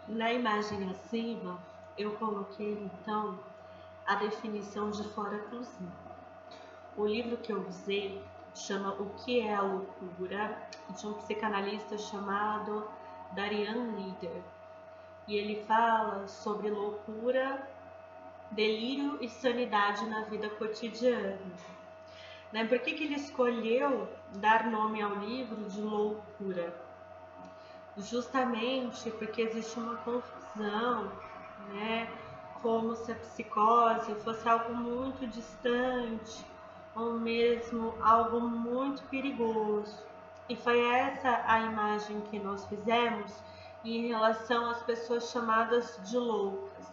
Na imagem acima, eu coloquei então a definição de fora cruzão. O livro que eu usei chama O que é a loucura, de um psicanalista chamado Darian Lieder. E ele fala sobre loucura, delírio e sanidade na vida cotidiana. Por que ele escolheu dar nome ao livro de loucura? Justamente porque existe uma confusão, como se a psicose fosse algo muito distante ou mesmo algo muito perigoso. E foi essa a imagem que nós fizemos em relação às pessoas chamadas de loucas.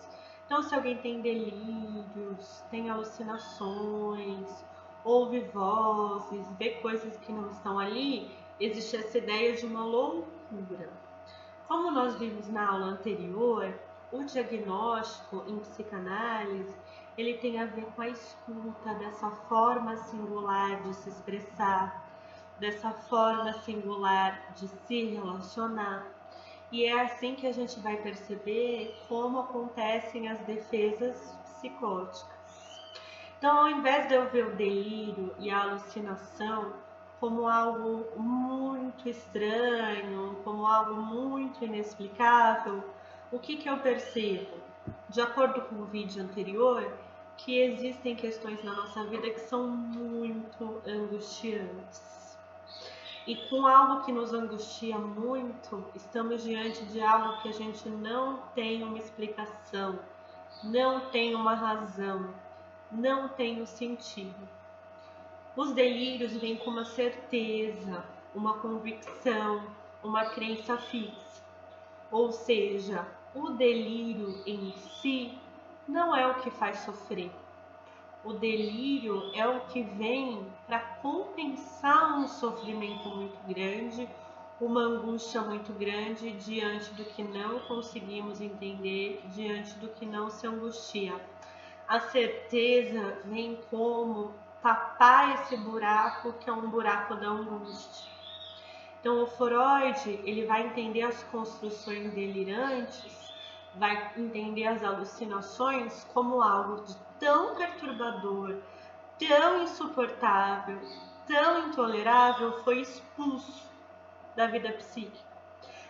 Então, se alguém tem delírios, tem alucinações, ouve vozes, vê coisas que não estão ali, existe essa ideia de uma loucura. Como nós vimos na aula anterior, o diagnóstico em psicanálise, ele tem a ver com a escuta dessa forma singular de se expressar, dessa forma singular de se relacionar. E é assim que a gente vai perceber como acontecem as defesas psicóticas. Então, ao invés de eu ver o delírio e a alucinação como algo muito estranho, como algo muito inexplicável, o que eu percebo? De acordo com o vídeo anterior, que existem questões na nossa vida que são muito angustiantes. E com algo que nos angustia muito, estamos diante de algo que a gente não tem uma explicação, não tem uma razão, não tem um sentido. Os delírios vêm com uma certeza, uma convicção, uma crença fixa. Ou seja, o delírio em si não é o que faz sofrer. O delírio é o que vem para compensar um sofrimento muito grande, uma angústia muito grande diante do que não conseguimos entender, diante do que não se angustia. A certeza vem como tapar esse buraco que é um buraco da angústia. Então o Freud, ele vai entender as construções delirantes, vai entender as alucinações como algo de tão perturbador, tão insuportável, tão intolerável, foi expulso da vida psíquica.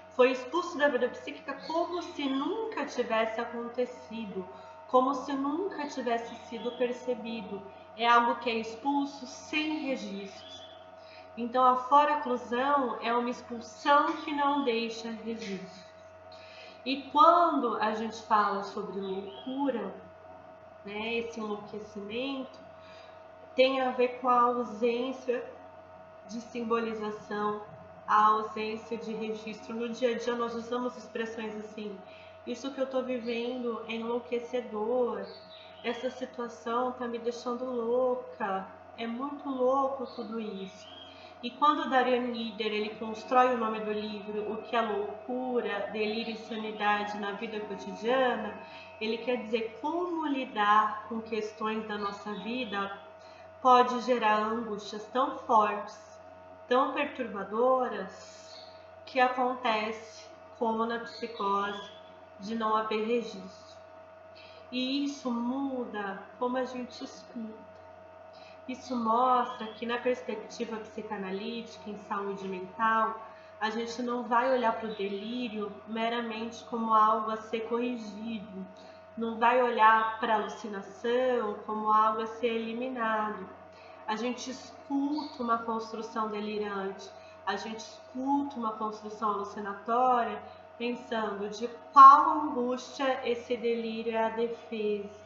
Foi expulso da vida psíquica como se nunca tivesse acontecido, como se nunca tivesse sido percebido. É algo que é expulso sem registros. Então a foraclusão é uma expulsão que não deixa registro. E quando a gente fala sobre loucura, esse enlouquecimento, tem a ver com a ausência de simbolização, a ausência de registro. No dia a dia nós usamos expressões assim: isso que eu estou vivendo é enlouquecedor, essa situação está me deixando louca, é muito louco tudo isso. E quando Darian Lieder, ele constrói o nome do livro, O que é loucura, delírio e sanidade na vida cotidiana, ele quer dizer como lidar com questões da nossa vida pode gerar angústias tão fortes, tão perturbadoras, que acontece como na psicose, de não haver registro. E isso muda como a gente escuta. Isso mostra que na perspectiva psicanalítica, em saúde mental, a gente não vai olhar para o delírio meramente como algo a ser corrigido, não vai olhar para a alucinação como algo a ser eliminado. A gente escuta uma construção delirante, a gente escuta uma construção alucinatória, pensando de qual angústia esse delírio é a defesa,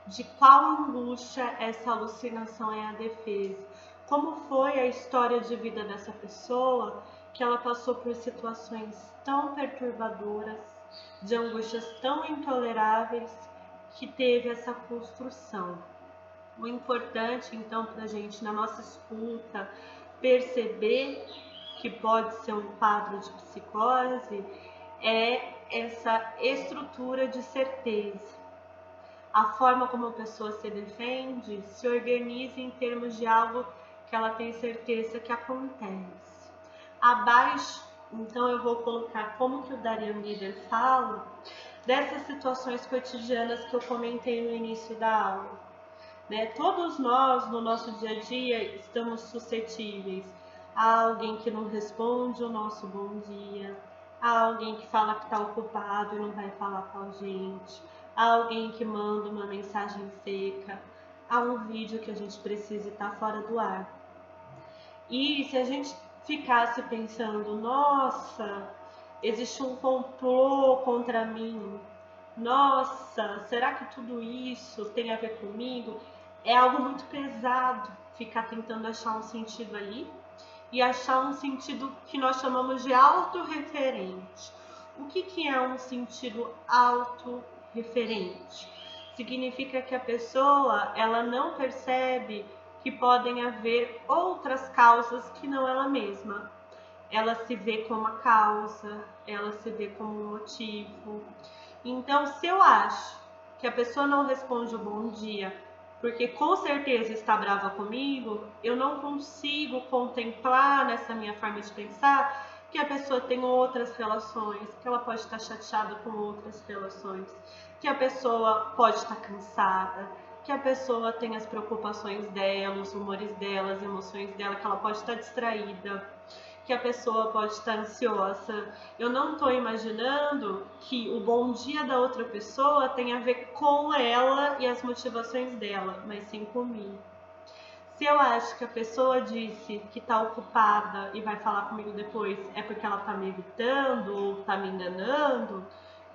de qual angústia essa alucinação é a defesa. Como foi a história de vida dessa pessoa que ela passou por situações tão perturbadoras, de angústias tão intoleráveis, que teve essa construção. O importante, então, para a gente, na nossa escuta, perceber que pode ser um quadro de psicose é essa estrutura de certeza. A forma como a pessoa se defende se organiza em termos de algo que ela tem certeza que acontece. Abaixo Então eu vou colocar como que o Darian Miller fala dessas situações cotidianas que eu comentei no início da aula, né? Todos nós, no nosso dia a dia, estamos suscetíveis a alguém que não responde o nosso bom dia, a alguém que fala que está ocupado e não vai falar com a gente, a alguém que manda uma mensagem seca, a um vídeo que a gente precisa estar fora do ar. E se a gente ficasse pensando, nossa, existe um complô contra mim, nossa, será que tudo isso tem a ver comigo? É algo muito pesado ficar tentando achar um sentido ali e achar um sentido que nós chamamos de autorreferente. O que é um sentido autorreferente? Significa que a pessoa ela não percebe que podem haver outras causas que não ela mesma. Ela se vê como a causa, ela se vê como um motivo. Então, se eu acho que a pessoa não responde o bom dia porque com certeza está brava comigo, eu não consigo contemplar nessa minha forma de pensar que a pessoa tem outras relações, que ela pode estar chateada com outras relações, que a pessoa pode estar cansada, que a pessoa tem as preocupações dela, os humores dela, as emoções dela, que ela pode estar distraída, que a pessoa pode estar ansiosa. Eu não estou imaginando que o bom dia da outra pessoa tem a ver com ela e as motivações dela, mas sim comigo. Se eu acho que a pessoa disse que está ocupada e vai falar comigo depois é porque ela está me evitando ou está me enganando,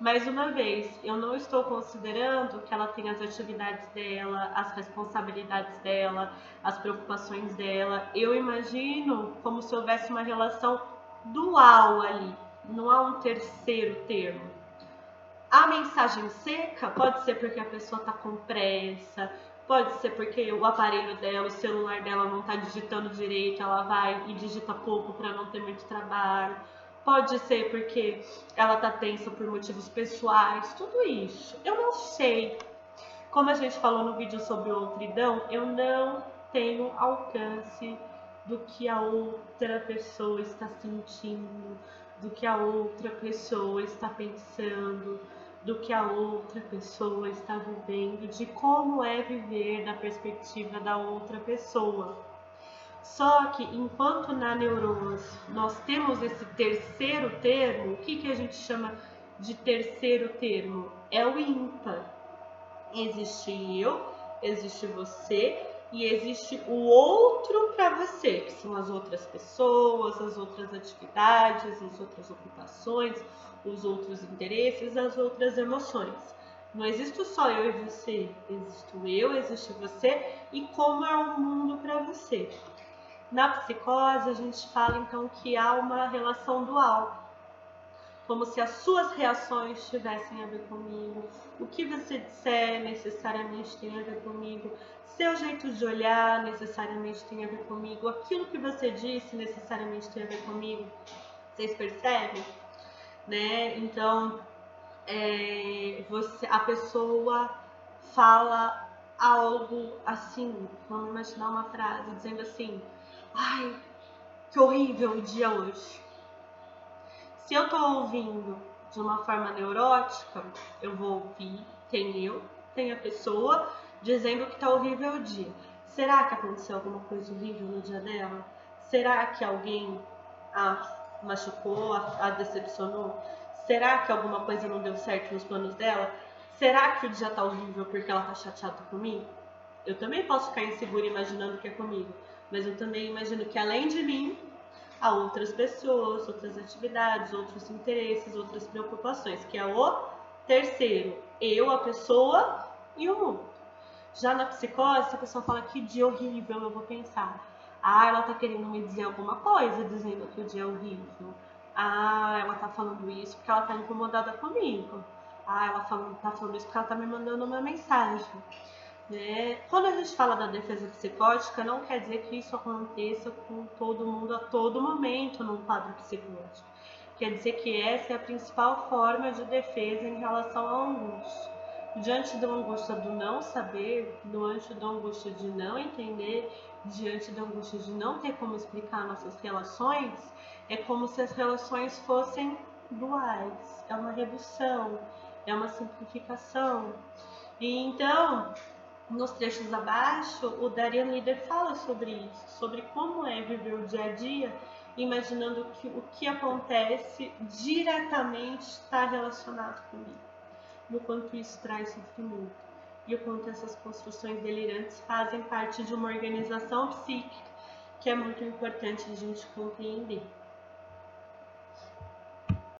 mais uma vez, eu não estou considerando que ela tem as atividades dela, as responsabilidades dela, as preocupações dela. Eu imagino como se houvesse uma relação dual ali, não há um terceiro termo. A mensagem seca pode ser porque a pessoa está com pressa, pode ser porque o aparelho dela, o celular dela não está digitando direito, ela vai e digita pouco para não ter muito trabalho. Pode ser porque ela está tensa por motivos pessoais, tudo isso. Eu não sei. Como a gente falou no vídeo sobre outridão, eu não tenho alcance do que a outra pessoa está sentindo, do que a outra pessoa está pensando, do que a outra pessoa está vivendo, de como é viver da perspectiva da outra pessoa. Só que enquanto na neurose nós temos esse terceiro termo, o que a gente chama de terceiro termo? É o ímpar. Existe eu, existe você e existe o outro para você, que são as outras pessoas, as outras atividades, as outras ocupações, os outros interesses, as outras emoções. Não existe só eu e você, existe o eu, existe você e como é o mundo para você. Na psicose, a gente fala então que há uma relação dual, como se as suas reações tivessem a ver comigo, o que você disser necessariamente tem a ver comigo, seu jeito de olhar necessariamente tem a ver comigo, aquilo que você disse necessariamente tem a ver comigo. Vocês percebem? Né? Então, a pessoa fala algo assim, vamos imaginar uma frase dizendo assim: ai, que horrível o dia hoje. Se eu tô ouvindo de uma forma neurótica, eu vou ouvir, tem a pessoa dizendo que tá horrível o dia. Será que aconteceu alguma coisa horrível no dia dela? Será que alguém a machucou, a decepcionou? Será que alguma coisa não deu certo nos planos dela? Será que o dia tá horrível porque ela tá chateada comigo? Eu também posso ficar insegura imaginando que é comigo, mas eu também imagino que além de mim, há outras pessoas, outras atividades, outros interesses, outras preocupações, que é o terceiro, eu, a pessoa e o mundo. Já na psicose, se a pessoa fala que dia horrível, eu vou pensar: ah, ela tá querendo me dizer alguma coisa, dizendo que o dia é horrível. Ah, ela tá falando isso porque ela tá incomodada comigo. Ah, ela tá falando isso porque ela tá me mandando uma mensagem. Né? Quando a gente fala da defesa psicótica, não quer dizer que isso aconteça com todo mundo a todo momento num quadro psicótico. Quer dizer que essa é a principal forma de defesa em relação à angústia. Diante da angústia do não saber, diante da angústia de não entender, diante da angústia de não ter como explicar nossas relações, é como se as relações fossem duais. É uma redução, é uma simplificação. E então, nos trechos abaixo, o Darian Leader fala sobre isso, sobre como é viver o dia a dia, imaginando que o que acontece diretamente está relacionado comigo, no quanto isso traz sofrimento e o quanto essas construções delirantes fazem parte de uma organização psíquica que é muito importante a gente compreender.